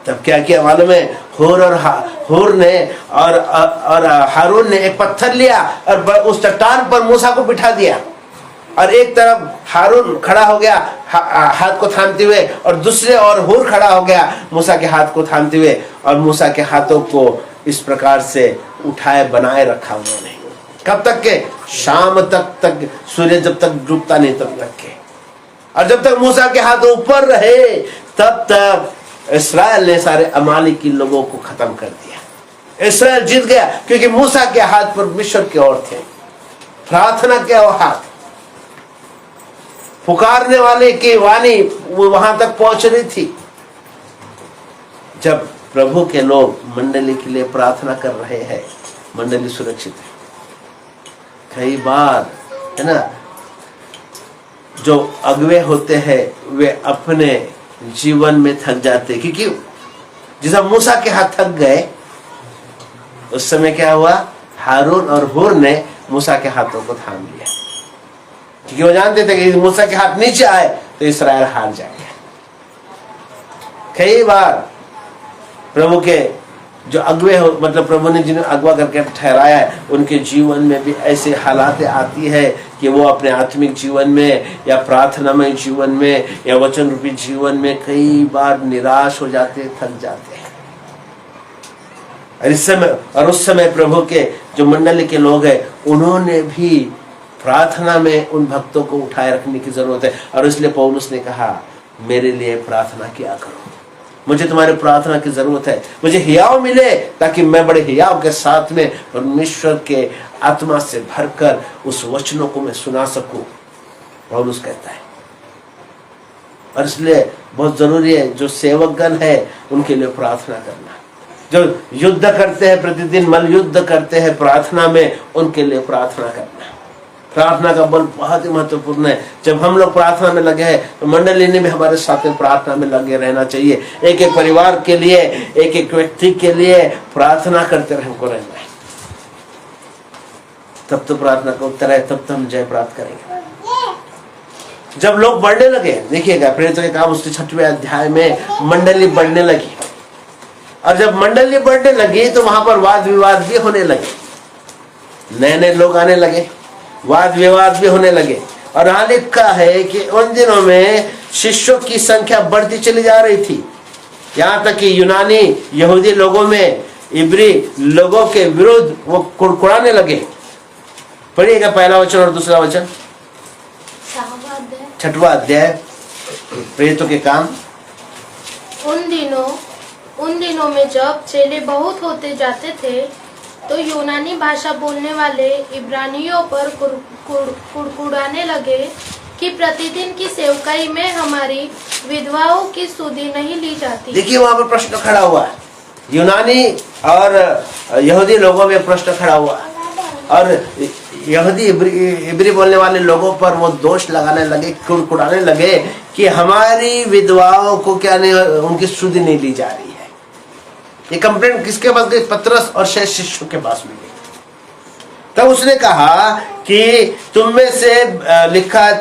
तब क्या किया मालूम है? हूर ने और हारून ने एक पत्थर लिया और उस चट्टान पर मूसा को बिठा दिया और एक तरफ हारून खड़ा हो गया, हाथ को थामते हुए, और दूसरे और हूर खड़ा हो गया मूसा के हाथ को थामते हुए, और मूसा के हाथों को इस प्रकार से उठाए बनाए रखा उन्होंने। कब तक के? शाम तक सूर्य जब तक डूबता नहीं तब तक के। और जब तक मूसा के हाथ ऊपर रहे तब तक इस्राएल ने सारे अमालेकी लोगों को खत्म कर दिया। इस्राएल जीत गया क्योंकि मूसा के हाथ परमेश्वर की ओर थे, प्रार्थना के हाथ, पुकारने वाले की वाणी वो वहां तक पहुंच रही थी। जब प्रभु के लोग मंडली के लिए प्रार्थना कर रहे हैं, मंडली सुरक्षित है। कई बार है ना, जो अगुवे होते हैं वे अपने जीवन में थक जाते, क्योंकि जैसा मूसा के हाथ थक गए उस समय क्या हुआ, हारून और हूर ने मूसा के हाथों को थाम लिया, क्योंकि वो जानते थे कि मूसा के हाथ नीचे आए तो इस्राएल हार जाएगा। कई बार प्रभु के जो अगुवे हो, मतलब प्रभु ने जिन्हें अगवा करके ठहराया है, उनके जीवन में भी ऐसे हालात आती है कि वो अपने आत्मिक जीवन में या प्रार्थनामय जीवन में या वचन रूपी जीवन में कई बार निराश हो जाते, थक जाते हैं। और उस समय प्रभु के जो मंडली के लोग हैं उन्होंने भी प्रार्थना में उन भक्तों को उठाए रखने की जरूरत है। और इसलिए पौलुस ने कहा, मेरे लिए प्रार्थना किया करो, मुझे तुम्हारी प्रार्थना की जरूरत है, मुझे हियाव मिले ताकि मैं बड़े हियाव के साथ में परमेश्वर के आत्मा से भरकर उस वचनों को मैं सुना सकूं, पौलुस कहता है। और इसलिए बहुत जरूरी है जो सेवकगण है उनके लिए प्रार्थना करना, जो युद्ध करते हैं प्रतिदिन मल युद्ध करते हैं प्रार्थना में, उनके लिए प्रार्थना करना। प्रार्थना का बल बहुत ही महत्वपूर्ण है। जब हम लोग प्रार्थना में लगे हैं तो मंडली ने भी हमारे साथ में प्रार्थना में लगे रहना चाहिए। एक एक परिवार के लिए, एक एक व्यक्ति के लिए प्रार्थना करते रहे हमको रहना है, तब तो प्रार्थना का उत्तर है, तब तो हम जय प्राप्त करेंगे। जब लोग बढ़ने लगे, देखिएगा प्रेरितों के काम उसके 6वें अध्याय में मंडली बढ़ने लगी, और जब मंडली बढ़ने लगी तो वहां पर वाद विवाद भी होने लगे, नए नए लोग आने लगे, वाद विवाद भी होने लगे। और यहाँ लिखा है कि उन दिनों में शिष्यों की संख्या बढ़ती चली जा रही थी, यहाँ तक कि यूनानी यहूदी लोगों में इब्री लोगों के विरुद्ध वो कुड़कुड़ाने लगे। पढ़िएगा पहला वचन और दूसरा वचन, 6वां अध्याय प्रेरितों के काम। उन दिनों में जब चेले बहुत होते जाते थे तो यूनानी भाषा बोलने वाले इब्रानियों पर कुड़कुड़ाने लगे कि प्रतिदिन की सेवकाई में हमारी विधवाओं की सुधि नहीं ली जाती। देखिए वहां पर प्रश्न खड़ा हुआ, यूनानी और यहूदी लोगों में प्रश्न खड़ा हुआ, और यहूदी इब्री बोलने वाले लोगों पर वो दोष लगाने लगे, कुड़कुड़ाने लगे कि हमारी विधवाओं को क्या नहीं, उनकी सुधि नहीं ली जा रही है। ये कंप्लेंट किसके पास गई? पतरस और शेष शिष्यों के पास में गई। तब उसने कहा कि तुम में से लिखा,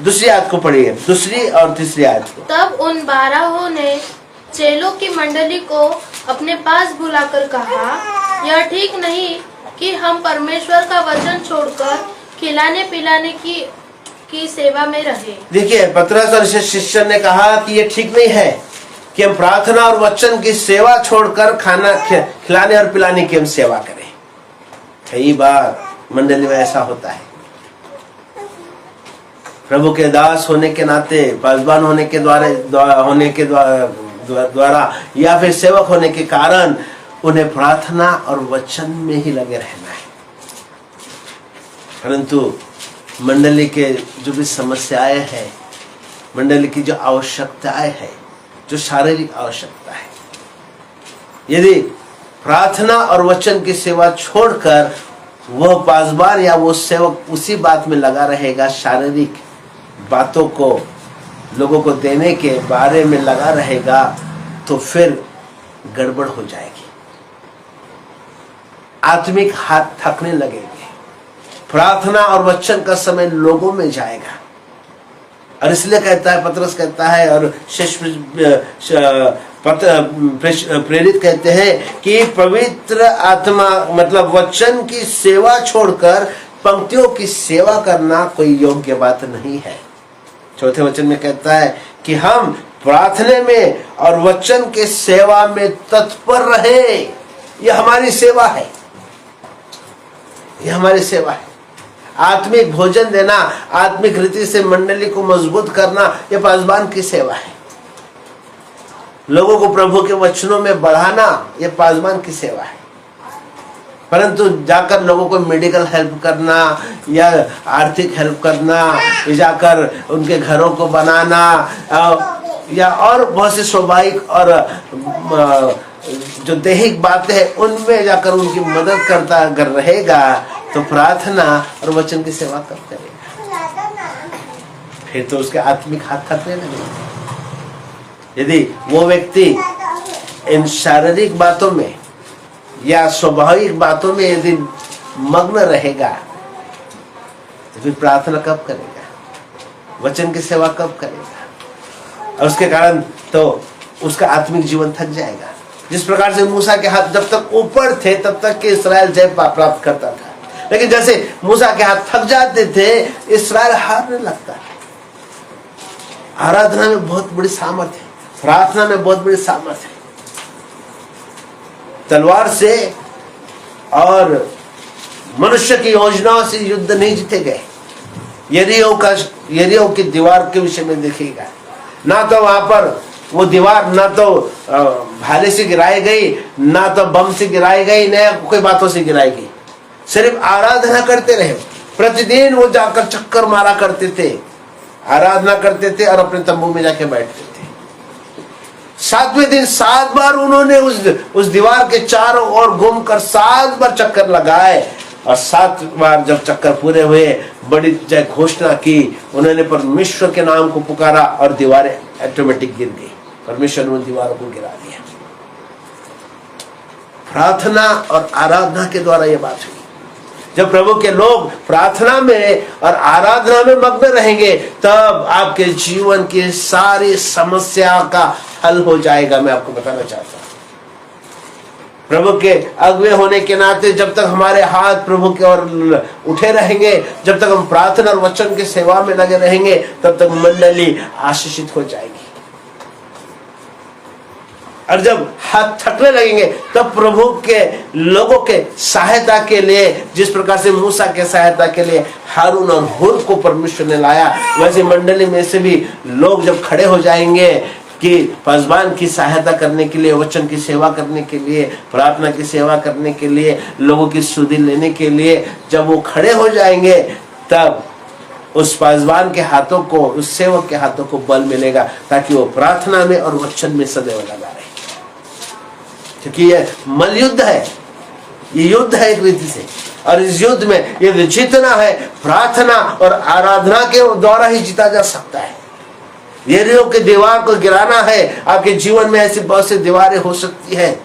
दूसरी आयत को पढ़िए, दूसरी और तीसरी आयत को। तब उन 12 ने चेलों की मंडली को अपने पास बुलाकर कहा, यह ठीक नहीं कि हम परमेश्वर का वचन छोड़कर खिलाने पिलाने की सेवा में रहे। देखिए पतरस और शिष्य ने कहा कि ये ठीक नहीं है कि हम प्रार्थना और वचन की सेवा छोड़कर खाना खिलाने और पिलाने की हम सेवा करें। कई बार मंडली में ऐसा होता है, प्रभु के दास होने के नाते, पासवान होने के द्वारा या फिर सेवक होने के कारण उन्हें प्रार्थना और वचन में ही लगे रहना है, परंतु मंडली के जो भी समस्याएं हैं, मंडली की जो आवश्यकताएं हैं, जो शारीरिक आवश्यकता है, यदि प्रार्थना और वचन की सेवा छोड़कर वह पासवान या वो सेवक उसी बात में लगा रहेगा, शारीरिक बातों को लोगों को देने के बारे में लगा रहेगा, तो फिर गड़बड़ हो जाएगी, आत्मिक हाथ थकने लगेंगे, प्रार्थना और वचन का समय लोगों में जाएगा। और इसलिए कहता है, पतरस कहता है और प्रेरित कहते हैं कि पवित्र आत्मा मतलब वचन की सेवा छोड़कर पंक्तियों की सेवा करना कोई योग्य बात नहीं है। चौथे वचन में कहता है कि हम प्रार्थना में और वचन के सेवा में तत्पर रहे। यह हमारी सेवा है, यह हमारी सेवा है। आत्मिक भोजन देना, आत्मिक रीति से मंडली को मजबूत करना, यह पासबान की सेवा है। लोगों को प्रभु के वचनों में बढ़ाना, यह पासबान की सेवा है। परंतु जाकर लोगों को मेडिकल हेल्प करना या आर्थिक हेल्प करना, या जाकर उनके घरों को बनाना या और बहुत से स्वाभाविक और जो दैहिक बातें हैं उनमें जाकर उनकी मदद करता अगर रहेगा तो प्रार्थना और वचन की सेवा कब करेगा? फिर तो उसके आत्मिक हाथ थकने लगेंगे। यदि वो व्यक्ति इन शारीरिक बातों में या स्वाभाविक बातों में यदि मग्न रहेगा तो फिर प्रार्थना कब करेगा? वचन की सेवा कब करेगा? और उसके कारण तो उसका आत्मिक जीवन थक जाएगा। जिस प्रकार से मूसा के हाथ जब तक ऊपर थे तब तक के इस्राएल जय प्राप्त करता था, लेकिन जैसे मूसा के हाथ थक जाते थे इस्राएल हारने लगता है। आराधना में बहुत बड़ी सामर्थ्य है, प्रार्थना में बहुत बड़ी सामर्थ्य है। तलवार से और मनुष्य की योजनाओं से युद्ध नहीं जीते गए। यरीहो की दीवार के विषय में देखिएगा, ना तो वहां पर वो दीवार ना तो भाले से गिराई गई, ना तो बम से गिराई गई, न कोई बातों से गिराई गई। सिर्फ आराधना करते रहे। प्रतिदिन वो जाकर चक्कर मारा करते थे, आराधना करते थे और अपने तंबू में जाके बैठते थे। 7वें दिन 7 बार उन्होंने उस दीवार के चारों ओर घूमकर 7 बार चक्कर लगाए और 7 बार जब चक्कर पूरे हुए बड़ी जय घोषणा की। उन्होंने परमेश्वर के नाम को पुकारा और दीवारें ऑटोमेटिक गिर गई। परमेश्वर ने उन दीवारों को गिरा दिया। प्रार्थना और आराधना के द्वारा यह बात हुई। जब प्रभु के लोग प्रार्थना में और आराधना में मग्न रहेंगे तब आपके जीवन की सारी समस्या का हल हो जाएगा। मैं आपको बताना चाहता हूं, प्रभु के अगुवे होने के नाते जब तक हमारे हाथ प्रभु की ओर उठे रहेंगे, जब तक हम प्रार्थना और वचन की सेवा में लगे रहेंगे, तब तक मंडली आशीषित हो जाएगी। और जब हाथ थकने लगेंगे तब प्रभु के लोगों के सहायता के लिए, जिस प्रकार से मूसा के सहायता के लिए हारून और हुर को परमेश्वर ने लाया, वैसे मंडली में से भी लोग जब खड़े हो जाएंगे कि पासबान की सहायता करने के लिए, वचन की सेवा करने के लिए, प्रार्थना की सेवा करने के लिए, लोगों की सुधि लेने के लिए, जब वो खड़े हो जाएंगे तब उस पासबान के हाथों को, उस सेवक के हाथों को बल मिलेगा ताकि वो प्रार्थना में और वचन में सदैव लगा रहे। क्योंकि ये मलयुद्ध है, ये युद्ध है एक रीति से, और इस युद्ध में यदि जीतना है प्रार्थना और आराधना के द्वारा ही जीता जा सकता है। यरीहो की दीवार को गिराना है। आपके जीवन में ऐसी बहुत सी दीवारें हो सकती है,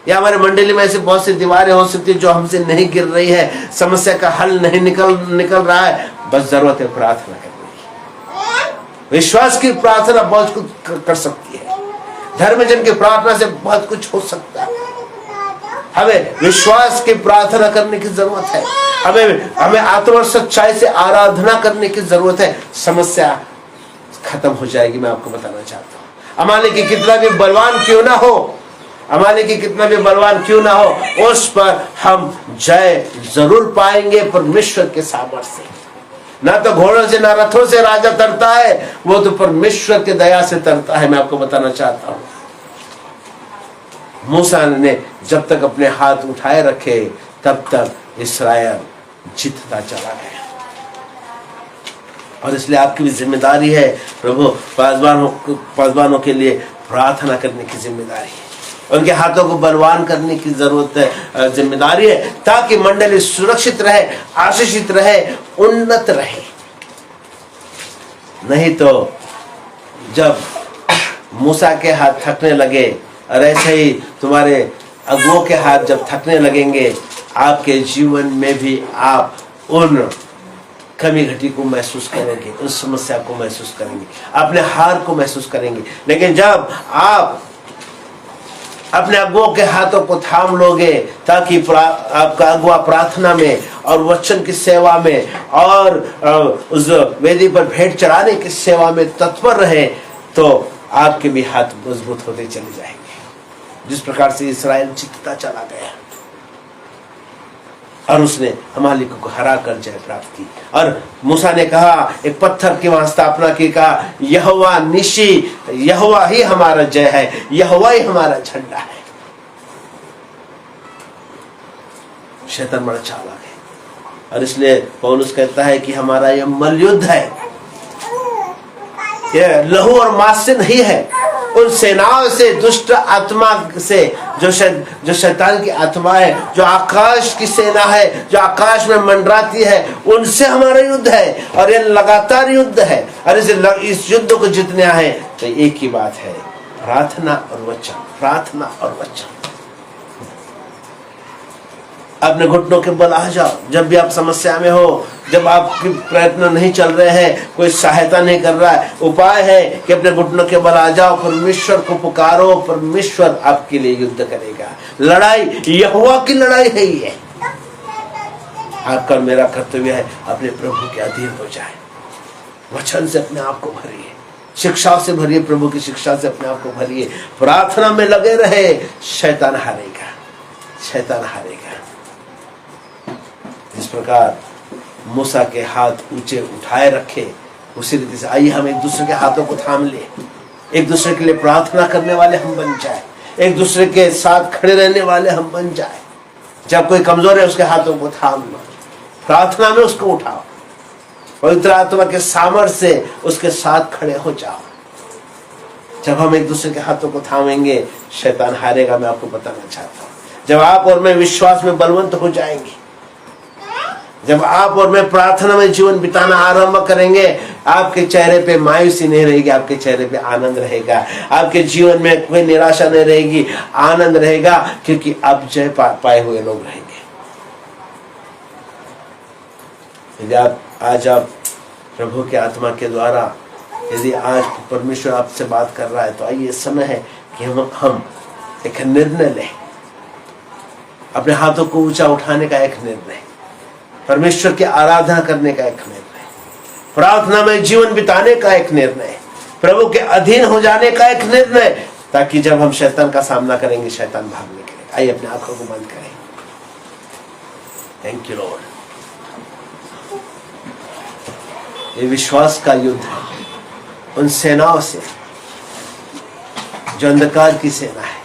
या हमारे मंडली में ऐसी बहुत सी दीवारें हो सकती है जो हमसे नहीं गिर रही है, समस्या का हल नहीं निकल रहा है। बस जरूरत है प्रार्थना करने की। विश्वास की प्रार्थना बहुत कुछ कर सकती है। धर्मजन की प्रार्थना से बहुत कुछ हो सकता है। हमें विश्वास की प्रार्थना करने की जरूरत है। हमें आत्मा और सच्चाई से आराधना करने की जरूरत है। समस्या खत्म हो जाएगी। मैं आपको बताना चाहता हूँ, अमालेक की कितना भी बलवान क्यों ना हो, अमालेक की कितना भी बलवान क्यों ना हो, उस पर हम जय जरूर पाएंगे परमेश्वर के सामर्थ्य से। ना तो घोड़ों से ना रथों से राजा तरता है, वो तो परमेश्वर की दया से तरता है। मैं आपको बताना चाहता हूं, मूसा ने जब तक अपने हाथ उठाए रखे तब तक इस्राएल जीतता चला गया। और इसलिए आपकी भी जिम्मेदारी है, प्रभु पासबानों के लिए प्रार्थना करने की जिम्मेदारी है, उनके हाथों को बलवान करने की जरूरत है, जिम्मेदारी है, ताकि मंडली सुरक्षित रहे, आशीषित रहे, उन्नत रहे। नहीं तो जब मूसा के हाथ थकने लगे और ऐसे ही तुम्हारे अगुओं के हाथ जब थकने लगेंगे, आपके जीवन में भी आप उन कमी घटी को महसूस करेंगे, उस समस्या को महसूस करेंगे, अपने हार को महसूस करेंगे। लेकिन जब आप अपने अगुओं के हाथों को थाम लोगे, ताकि आपका अगुआ प्रार्थना में और वचन की सेवा में और उस वेदी पर भेंट चढ़ाने की सेवा में तत्पर रहे, तो आपके भी हाथ मजबूत होते चले जाएंगे। जिस प्रकार से इस्राएल जीतता चला गया और उसने अमालेक को हरा कर जय प्राप्त की। और मूसा ने कहा, एक पत्थर की वहां स्थापना की, कहा यहोवा निशी, यहोवा ही हमारा जय है, यहोवा ही हमारा झंडा है। शैतान बड़ा चालाक है और इसलिए पौलुस कहता है कि हमारा यह मलयुद्ध है, यह लहू और मांस से नहीं है, उन सेनाओं से, दुष्ट आत्मा से, जो शैतान की आत्मा है, जो आकाश की सेना है, जो आकाश में मंडराती है, उनसे हमारा युद्ध है और यह लगातार युद्ध है। और इस युद्ध को जीतना है तो एक ही बात है, प्रार्थना और वचन, प्रार्थना और वचन। अपने घुटनों के बल आ जाओ। जब भी आप समस्या में हो, जब आपके प्रयत्न नहीं चल रहे हैं, कोई सहायता नहीं कर रहा है, उपाय है कि अपने घुटनों के बल आ जाओ, परमेश्वर को पुकारो, परमेश्वर आपके लिए युद्ध करेगा। लड़ाई यहोवा की लड़ाई है ये। आपका मेरा कर्तव्य है अपने प्रभु के अधीन हो जाए, वचन से अपने आप को भरिए, शिक्षा से भरिए, प्रभु की शिक्षा से अपने आप को भरिए, प्रार्थना में लगे रहे, शैतान हारेगा, शैतान हारेगा। इस प्रकार मूसा के हाथ ऊंचे उठाए रखे, उसी रीति से आइए हम एक दूसरे के हाथों को थाम ले, एक दूसरे के लिए प्रार्थना करने वाले हम बन जाए, एक दूसरे के साथ खड़े रहने वाले हम बन जाए। जब कोई कमजोर है उसके हाथों को थाम लो, प्रार्थना में उसको उठाओ, पवित्र आत्मा के सामर्थ्य से उसके साथ खड़े हो जाओ। जब हम एक दूसरे के हाथों को थामेंगे, शैतान हारेगा। मैं आपको बताना चाहता हूँ, जब आप और मैं विश्वास में बलवंत हो जाएंगे, जब आप और मैं प्रार्थना में जीवन बिताना आरंभ करेंगे, आपके चेहरे पे मायूसी नहीं रहेगी, आपके चेहरे पे आनंद रहेगा, आपके जीवन में कोई निराशा नहीं रहेगी, आनंद रहेगा, क्योंकि आप जय पाए हुए लोग रहेंगे। यदि आज आप प्रभु के आत्मा के द्वारा, यदि आज परमेश्वर आपसे बात कर रहा है, तो आइए समय है कि हम एक निर्णय लें, अपने हाथों को ऊंचा उठाने का एक निर्णय, परमेश्वर की आराधना करने का एक निर्णय, प्रार्थना में जीवन बिताने का एक निर्णय, प्रभु के अधीन हो जाने का एक निर्णय, ताकि जब हम शैतान का सामना करेंगे, शैतान भागने के लिए। आइए अपने आंखों को बंद करें। Thank you Lord. ये विश्वास का युद्ध है उन सेनाओं से जो अंधकार की सेना है,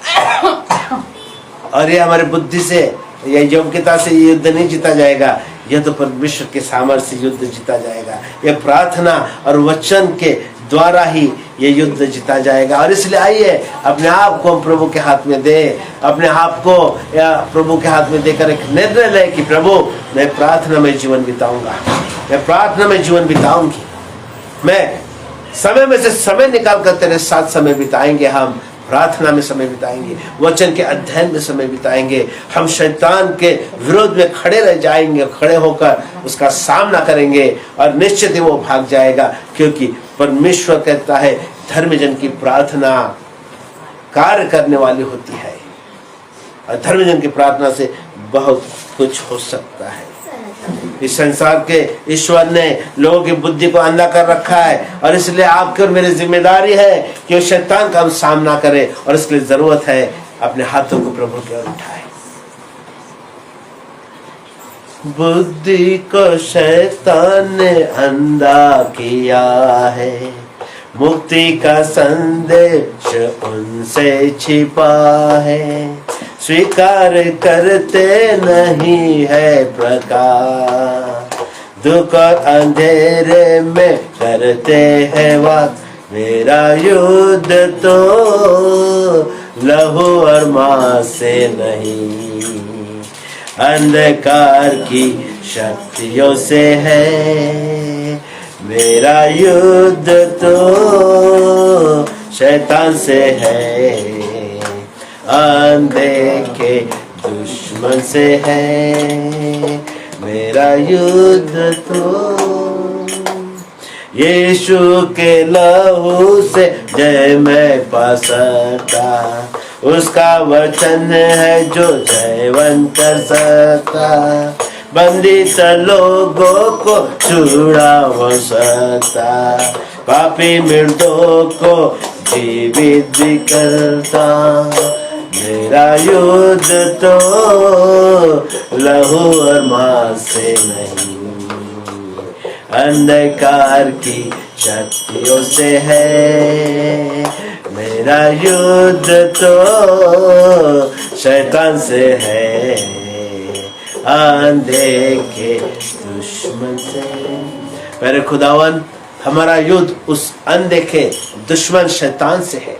और ये हमारी बुद्धि से या योग्यता से ये युद्ध नहीं जीता जाएगा, यह तो परमेश्वर के सामर्थ्य से युद्ध जीता जाएगा। यह प्रार्थना और वचन के द्वारा ही ये युद्ध जीता जाएगा। और इसलिए आइए अपने आप को हम प्रभु के हाथ में दे, अपने आप को या प्रभु के हाथ में देकर एक निर्णय ले कि प्रभु मैं प्रार्थना में जीवन बिताऊंगा, मैं प्रार्थना में जीवन बिताऊंगी, मैं समय में से समय निकाल कर तेरे साथ समय बिताएंगे, हम प्रार्थना में समय बिताएंगे, वचन के अध्ययन में समय बिताएंगे, हम शैतान के विरोध में खड़े रह जाएंगे, खड़े होकर उसका सामना करेंगे और निश्चित ही वो भाग जाएगा। क्योंकि परमेश्वर कहता है धर्मजन की प्रार्थना कार्य करने वाली होती है, और धर्मजन की प्रार्थना से बहुत कुछ हो सकता है। इस संसार के ईश्वर ने लोगों की बुद्धि को अंधा कर रखा है, और इसलिए आपकी और मेरी जिम्मेदारी है कि वो शैतान का हम सामना करें, और इसके लिए जरूरत है अपने हाथों को प्रभु की ओर उठाए। बुद्धि को शैतान ने अंधा किया है, मुक्ति का संदेश उनसे छिपा है, स्वीकार करते नहीं है प्रकाश, दुख अंधेरे में करते हैं वास, मेरा युद्ध तो लहू और मांस से नहीं, अंधकार की शक्तियों से है, मेरा युद्ध तो शैतान से है, अनदेखे दुश्मन से है, मेरा युद्ध तो यीशु के लहू से जय मैं पा सकता, उसका वचन है जो जयवंत कर सकता, बंदित लोगों को छुड़ा सकता, पापी मृतों को जीवित भी करता। मेरा युद्ध तो लहू और मांस से नहीं, अंधकार की शक्तियों से है। मेरा युद्ध तो शैतान से है, अनदेखे दुश्मन से। मेरे खुदावन, हमारा युद्ध उस अनदेखे दुश्मन शैतान से है,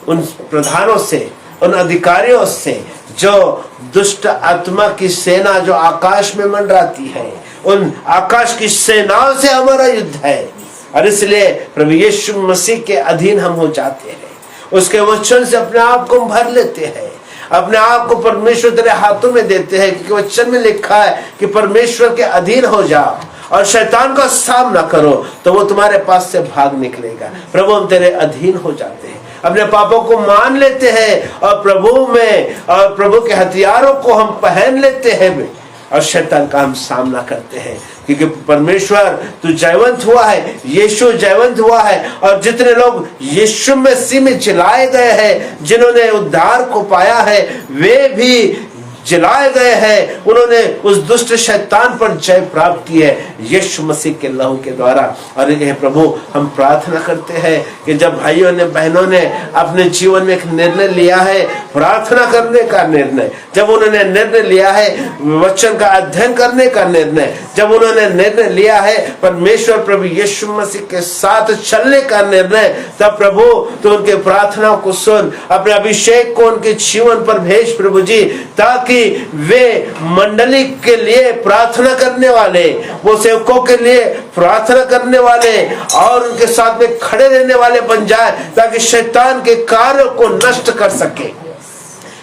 उन प्रधानों से, उन अधिकारियों से, जो दुष्ट आत्मा की सेना जो आकाश में मंडराती है, उन आकाश की सेनाओं से हमारा युद्ध है। और इसलिए प्रभु यीशु मसीह के अधीन हम हो जाते हैं, उसके वचन से अपने आप को भर लेते हैं, अपने आप को परमेश्वर तेरे हाथों में देते हैं, क्योंकि वचन में लिखा है कि परमेश्वर के अधीन हो जाओ और शैतान का सामना करो तो वो तुम्हारे पास से भाग निकलेगा। प्रभु, हम तेरे अधीन हो जाते हैं, अपने पापों को मान लेते हैं और प्रभु में और प्रभु के हथियारों को हम पहन लेते हैं और शैतान का हम सामना करते हैं, क्योंकि परमेश्वर तू जयवंत हुआ है, यीशु जयवंत हुआ है। और जितने लोग यीशु मसीह में जिलाए गए हैं, जिन्होंने उद्धार को पाया है, वे भी जिलाए गए हैं, उन्होंने उस दुष्ट शैतान पर जय प्राप्त की है यीशु मसीह के लहू के द्वारा। और ये प्रभु, हम प्रार्थना करते हैं कि जब भाइयों ने बहनों ने अपने जीवन में एक निर्णय लिया है, प्रार्थना करने का निर्णय, जब उन्होंने निर्णय लिया है वचन का अध्ययन करने का निर्णय, जब उन्होंने निर्णय लिया है परमेश्वर प्रभु यीशु मसीह के साथ चलने का निर्णय, तब प्रभु तो उनके प्रार्थनाओं को सुन, अपने अभिषेक को उनके जीवन पर भेज प्रभु जी, ताकि वे मंडली के लिए प्रार्थना करने वाले, वो सेवकों के लिए प्रार्थना करने वाले और उनके साथ में खड़े रहने वाले बन जाए, ताकि शैतान के कार्यों को नष्ट कर सके।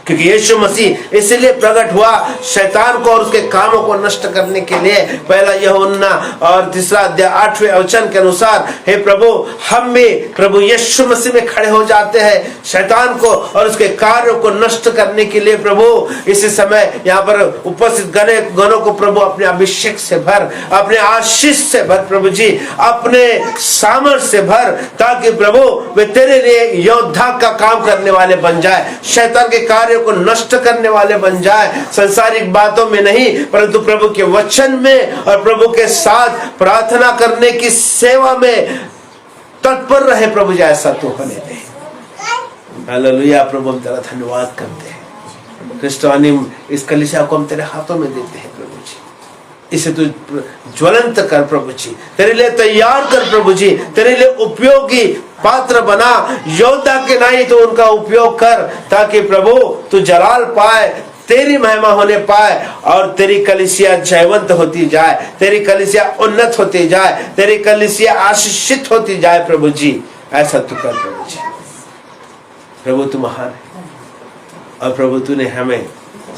क्योंकि यीशु मसीह इसलिए प्रकट हुआ शैतान को और उसके कामों को नष्ट करने के लिए। पहला यूहन्ना और 3 अध्याय 8वें वचन के अनुसार, हे प्रभु, हम भी प्रभु यीशु मसीह में खड़े हो जाते हैं शैतान को और उसके कार्यों को नष्ट करने के लिए। प्रभु, इसी समय यहाँ पर उपस्थित गणों को प्रभु अपने अभिषेक से भर, अपने आशीष से भर प्रभु जी, अपने सामर्थ्य से भर, ताकि प्रभु वे तेरे लिए योद्धा का काम करने वाले बन जाए, शैतान के कार्य को नष्ट करने वाले बन जाए, संसारिक बातों में नहीं परंतु प्रभु के वचन में और प्रभु के साथ प्रार्थना करने की सेवा में तत्पर रहे। प्रभु जी, ऐसा तो होने दे। हालेलुया। प्रभु, हम तेरा धन्यवाद करते हैं। क्रिस्टोनी, इस कलीसिया को हम तेरे हाथों में देते हैं प्रभु जी, इसे तू ज्वलंत कर प्रभु जी, तेरे लिए तैयार कर प्रभु जी, तेरे लिए उपयोगी पात्र बना, योद्धा के नहीं तो उनका उपयोग कर, ताकि प्रभु तू जलाल पाए, तेरी महिमा होने पाए और तेरी कलीसिया जयवंत होती जाए, तेरी कलीसिया उन्नत होती जाए, तेरी कलीसिया आशीषित होती जाए। प्रभु जी, ऐसा तू कर प्रभु जी। प्रभु, तू महान है और प्रभु तूने हमें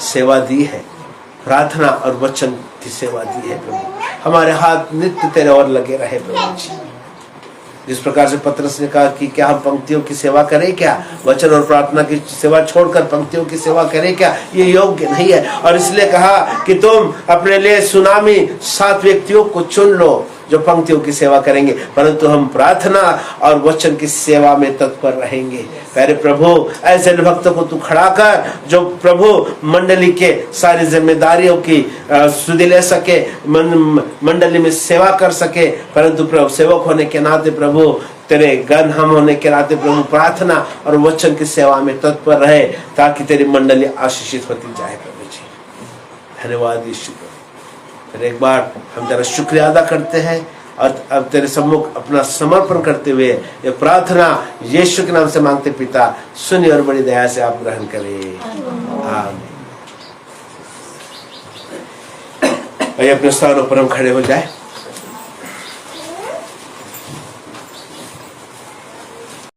सेवा दी है, प्रार्थना और वचन की सेवा दी है। प्रभु, हमारे हाथ नित्य तेरे और लगे रहे प्रभु जी। जिस प्रकार से पतरस ने कहा कि क्या हम पंक्तियों की सेवा करें क्या, वचन और प्रार्थना की सेवा छोड़कर पंक्तियों की सेवा करें क्या, ये योग्य नहीं है। और इसलिए कहा कि तुम अपने लिए सुनामी 7 व्यक्तियों को चुन लो जो पंक्तियों की सेवा करेंगे, परंतु हम प्रार्थना और वचन की सेवा में तत्पर रहेंगे। प्यारे प्रभु, ऐसे भक्तों को तू खड़ा कर जो प्रभु मंडली के सारी जिम्मेदारियों की सुधि ले सके, मंडली में सेवा कर सके, परंतु प्रभु सेवक होने के नाते प्रभु तेरे गण हम होने के नाते प्रभु प्रार्थना और वचन की सेवा में तत्पर रहे, ताकि तेरी मंडली आशीषित होती जाए। प्रभु जी, धन्यवाद यीशु। फिर एक बार हम तेरा शुक्रिया अदा करते हैं और अब तेरे सम्मुख अपना समर्पण करते हुए ये प्रार्थना यीशु के नाम से मांगते पिता, सुनिए और बड़ी दया से आप ग्रहण करें। आमीन। अपने स्थानों पर हम खड़े हो जाए।